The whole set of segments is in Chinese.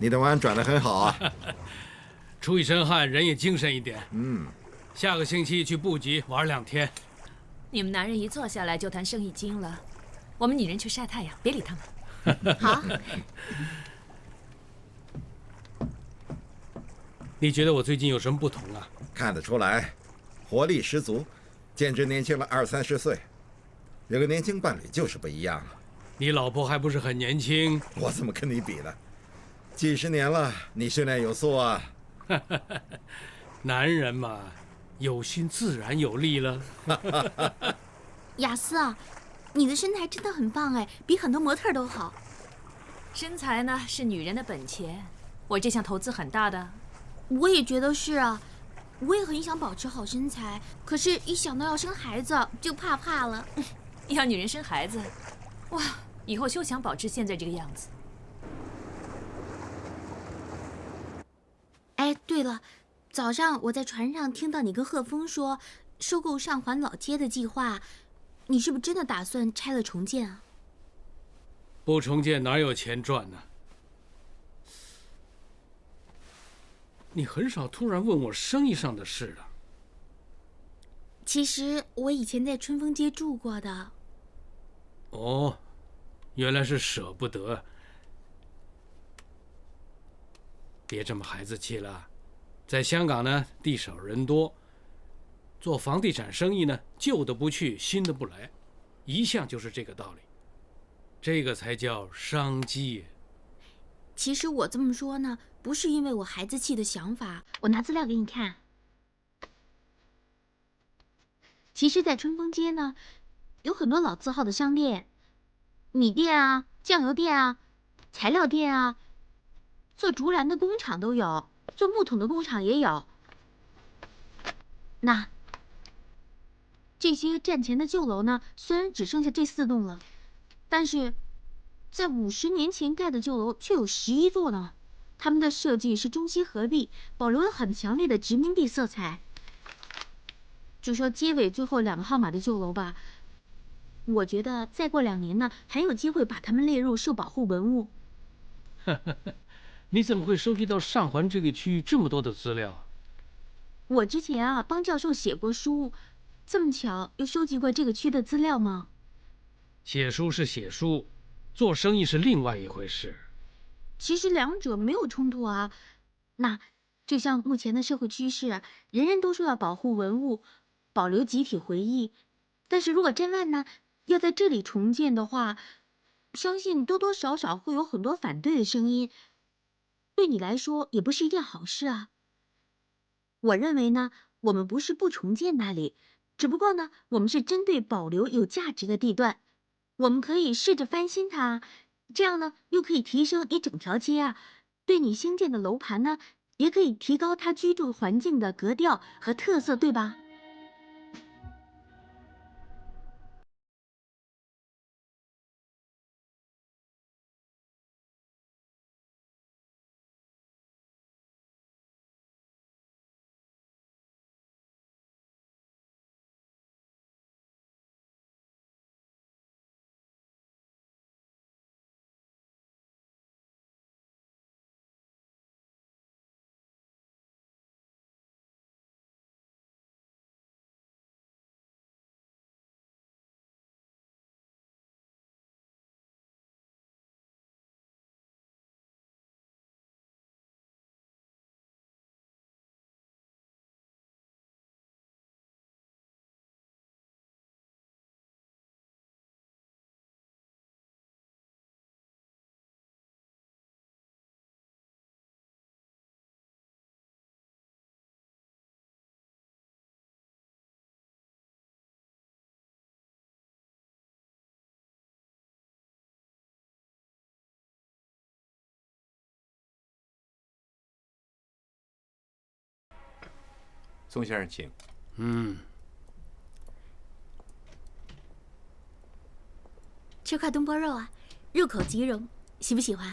你的弯转得很好啊。出一身汗，人也精神一点。下个星期去布吉玩2天。你们男人一坐下来就谈生意经了，我们女人去晒太阳，别理他们。好。你觉得我最近有什么不同啊？看得出来，活力十足，简直年轻了20-30岁。有个年轻伴侣就是不一样。你老婆还不是很年轻？我怎么跟你比呢？几十年了，你训练有素啊。男人嘛，有心自然有力了。雅思啊，你的身材真的很棒哎，比很多模特都好。身材呢是女人的本钱，我这项投资很大的。我也觉得是啊，我也很想保持好身材，可是一想到要生孩子就怕了。要女人生孩子，哇，以后休想保持现在这个样子。哎，对了，早上我在船上听到你跟贺峰说收购上环老街的计划，你是不是真的打算拆了重建啊？不重建哪有钱赚呢？你很少突然问我生意上的事了。其实我以前在春风街住过的。哦，原来是舍不得。别这么孩子气了，在香港呢，地少人多，做房地产生意呢，旧的不去，新的不来，一向就是这个道理。这个才叫商机。其实我这么说呢，不是因为我孩子气的想法，我拿资料给你看。其实，在春风街呢，有很多老字号的商店，米店啊、酱油店啊、材料店啊，做竹篮的工厂都有，做木桶的工厂也有。那这些战前的旧楼呢，虽然只剩下这4栋了，但是在50年前盖的旧楼却有11座呢。他们的设计是中西合璧，保留了很强烈的殖民地色彩。就说街尾最后2个号码的旧楼吧，我觉得再过2年呢，还有机会把它们列入受保护文物。你怎么会收集到上环这个区域这么多的资料？我之前啊帮教授写过书，这么巧又收集过这个区的资料吗？写书是写书，做生意是另外一回事。其实两者没有冲突啊。那就像目前的社会趋势啊，人人都说要保护文物，保留集体回忆。但是如果真案呢，要在这里重建的话，相信多多少少会有很多反对的声音。对你来说也不是一件好事啊。我认为呢，我们不是不重建那里，只不过呢，我们是针对保留有价值的地段，我们可以试着翻新它。这样呢，又可以提升一整条街啊，对你新建的楼盘呢，也可以提高它居住环境的格调和特色，对吧？宋先生，请。吃块东坡肉啊，入口即溶，喜不喜欢？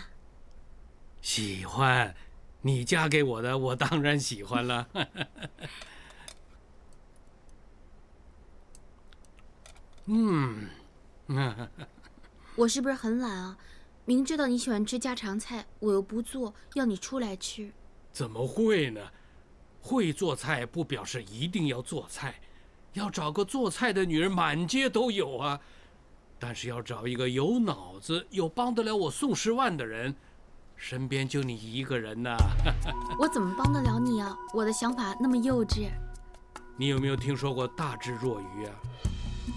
喜欢，你嫁给我的，我当然喜欢了。我是不是很懒啊？明知道你喜欢吃家常菜，我又不做，要你出来吃。怎么会呢？会做菜不表示一定要做菜，要找个做菜的女人满街都有啊。但是要找一个有脑子、有帮得了我宋10万的人，身边就你一个人呐。我怎么帮得了你啊？我的想法那么幼稚。你有没有听说过大智若愚啊？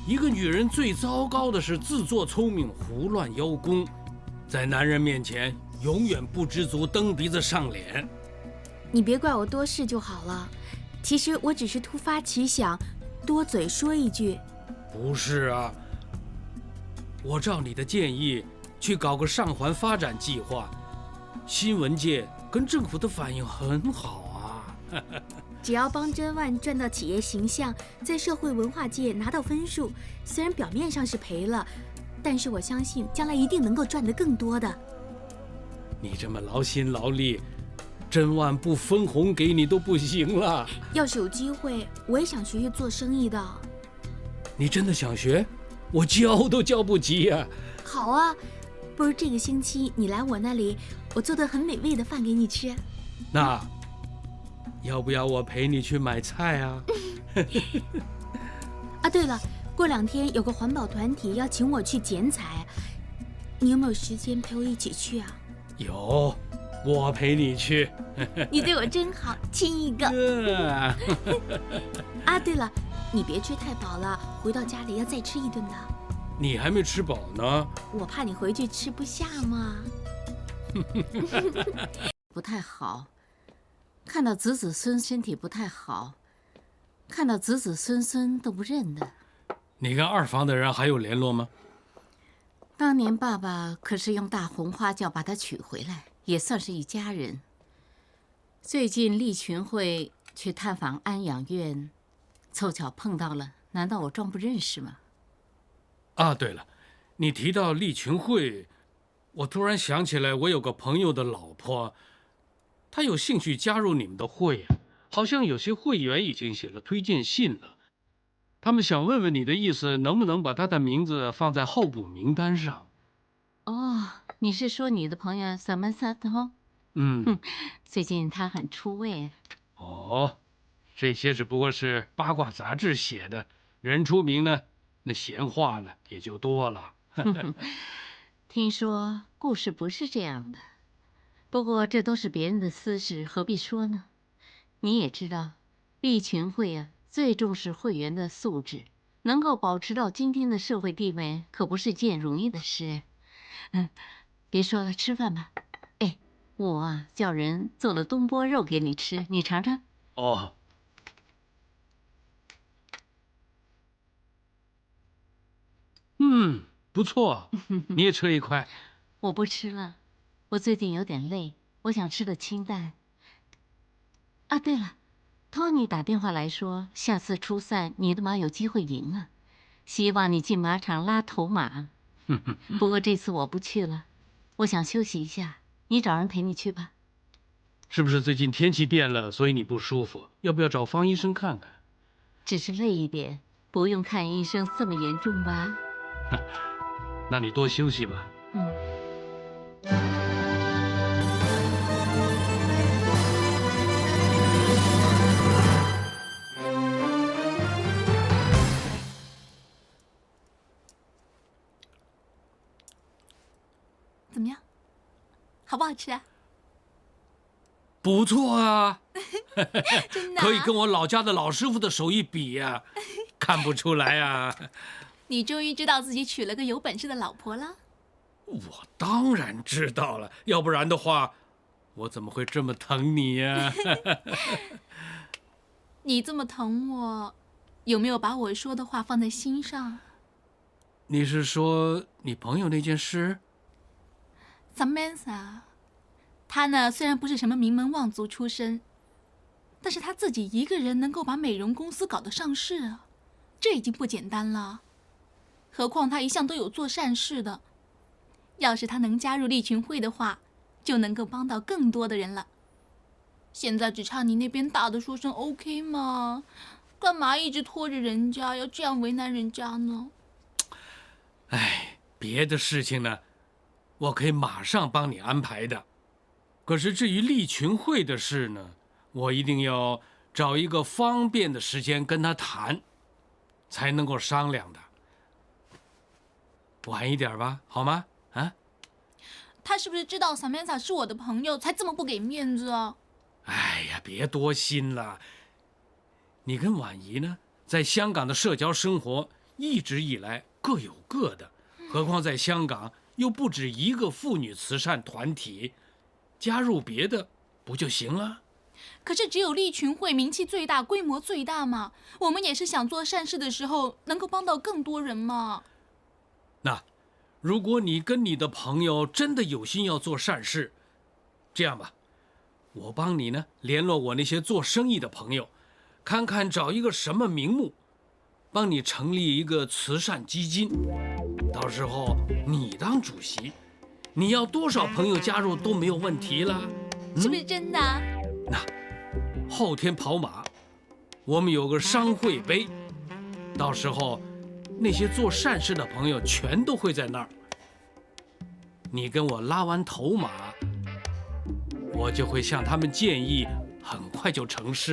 一个女人最糟糕的是自作聪明、胡乱邀功，在男人面前永远不知足、蹬鼻子上脸。你别怪我多事就好了，其实我只是突发奇想，多嘴说一句。不是啊，我照你的建议去搞个上环发展计划，新闻界跟政府的反应很好啊。只要帮甄万赚到企业形象，在社会文化界拿到分数，虽然表面上是赔了，但是我相信将来一定能够赚得更多的。你这么劳心劳力，甄万不分红给你都不行了。要是有机会，我也想学学做生意的。你真的想学？我教都教不及啊。好啊，不如这个星期你来我那里，我做的很美味的饭给你吃。那要不要我陪你去买菜啊？啊，对了，过2天有个环保团体要请我去剪彩，你有没有时间陪我一起去啊？有，我陪你去。你对我真好，亲一个。啊，对了，你别吃太饱了，回到家里要再吃一顿的。你还没吃饱呢。我怕你回去吃不下嘛。不太好，看到子子孙身体不太好，看到子子孙孙都不认得。你跟2房的人还有联络吗？当年爸爸可是用大红花轿把他娶回来，也算是一家人。最近利群会去探访安养院，凑巧碰到了，难道我装不认识吗？啊，对了，你提到利群会，我突然想起来，我有个朋友的老婆，她有兴趣加入你们的会啊，好像有些会员已经写了推荐信了。他们想问问你的意思，能不能把他的名字放在候补名单上？哦，你是说你的朋友萨曼萨托？最近他很出位。哦，这些只不过是八卦杂志写的，人出名呢，那闲话呢也就多了。听说故事不是这样的，不过这都是别人的私事，何必说呢？你也知道，利群会啊，最重视会员的素质，能够保持到今天的社会地位，可不是件容易的事。别说了，吃饭吧。哎，我啊叫人做了东坡肉给你吃，你尝尝。哦。不错，你也吃一块。我不吃了，我最近有点累，我想吃的清淡。啊，对了，托尼打电话来说，下次出赛你的马有机会赢了，希望你进马场拉头马。不过这次我不去了，我想休息一下，你找人陪你去吧。是不是最近天气变了，所以你不舒服？要不要找方医生看看？只是累一点，不用看医生这么严重吧？那你多休息吧。怎么样？好不好吃啊？不错啊，真的啊？可以跟我老家的老师傅的手艺比呀，看不出来啊。你终于知道自己娶了个有本事的老婆了？我当然知道了，要不然的话，我怎么会这么疼你呀？你这么疼我，有没有把我说的话放在心上？你是说你朋友那件事？ Samantha， 他呢虽然不是什么名门望族出身，但是他自己一个人能够把美容公司搞得上市，这已经不简单了。何况他一向都有做善事的，要是他能加入利群会的话，就能够帮到更多的人了。现在只差你那边大的说声 OK 嘛，干嘛一直拖着人家，要这样为难人家呢？哎，别的事情呢，我可以马上帮你安排的。可是至于利群会的事呢，我一定要找一个方便的时间跟他谈，才能够商量的。晚一点吧，好吗？啊？他是不是知道萨曼萨是我的朋友，才这么不给面子啊？哎呀，别多心了。你跟婉仪呢，在香港的社交生活一直以来各有各的，何况在香港又不止一个妇女慈善团体，加入别的不就行了？可是只有利群会名气最大，规模最大嘛。我们也是想做善事的时候，能够帮到更多人嘛。那，如果你跟你的朋友真的有心要做善事，这样吧，我帮你呢联络我那些做生意的朋友，看看找一个什么名目，帮你成立一个慈善基金。到时候你当主席，你要多少朋友加入都没有问题了。是不是真的啊？那后天跑马，我们有个商会杯，到时候那些做善事的朋友全都会在那儿。你跟我拉完头马，我就会向他们建议，很快就成事。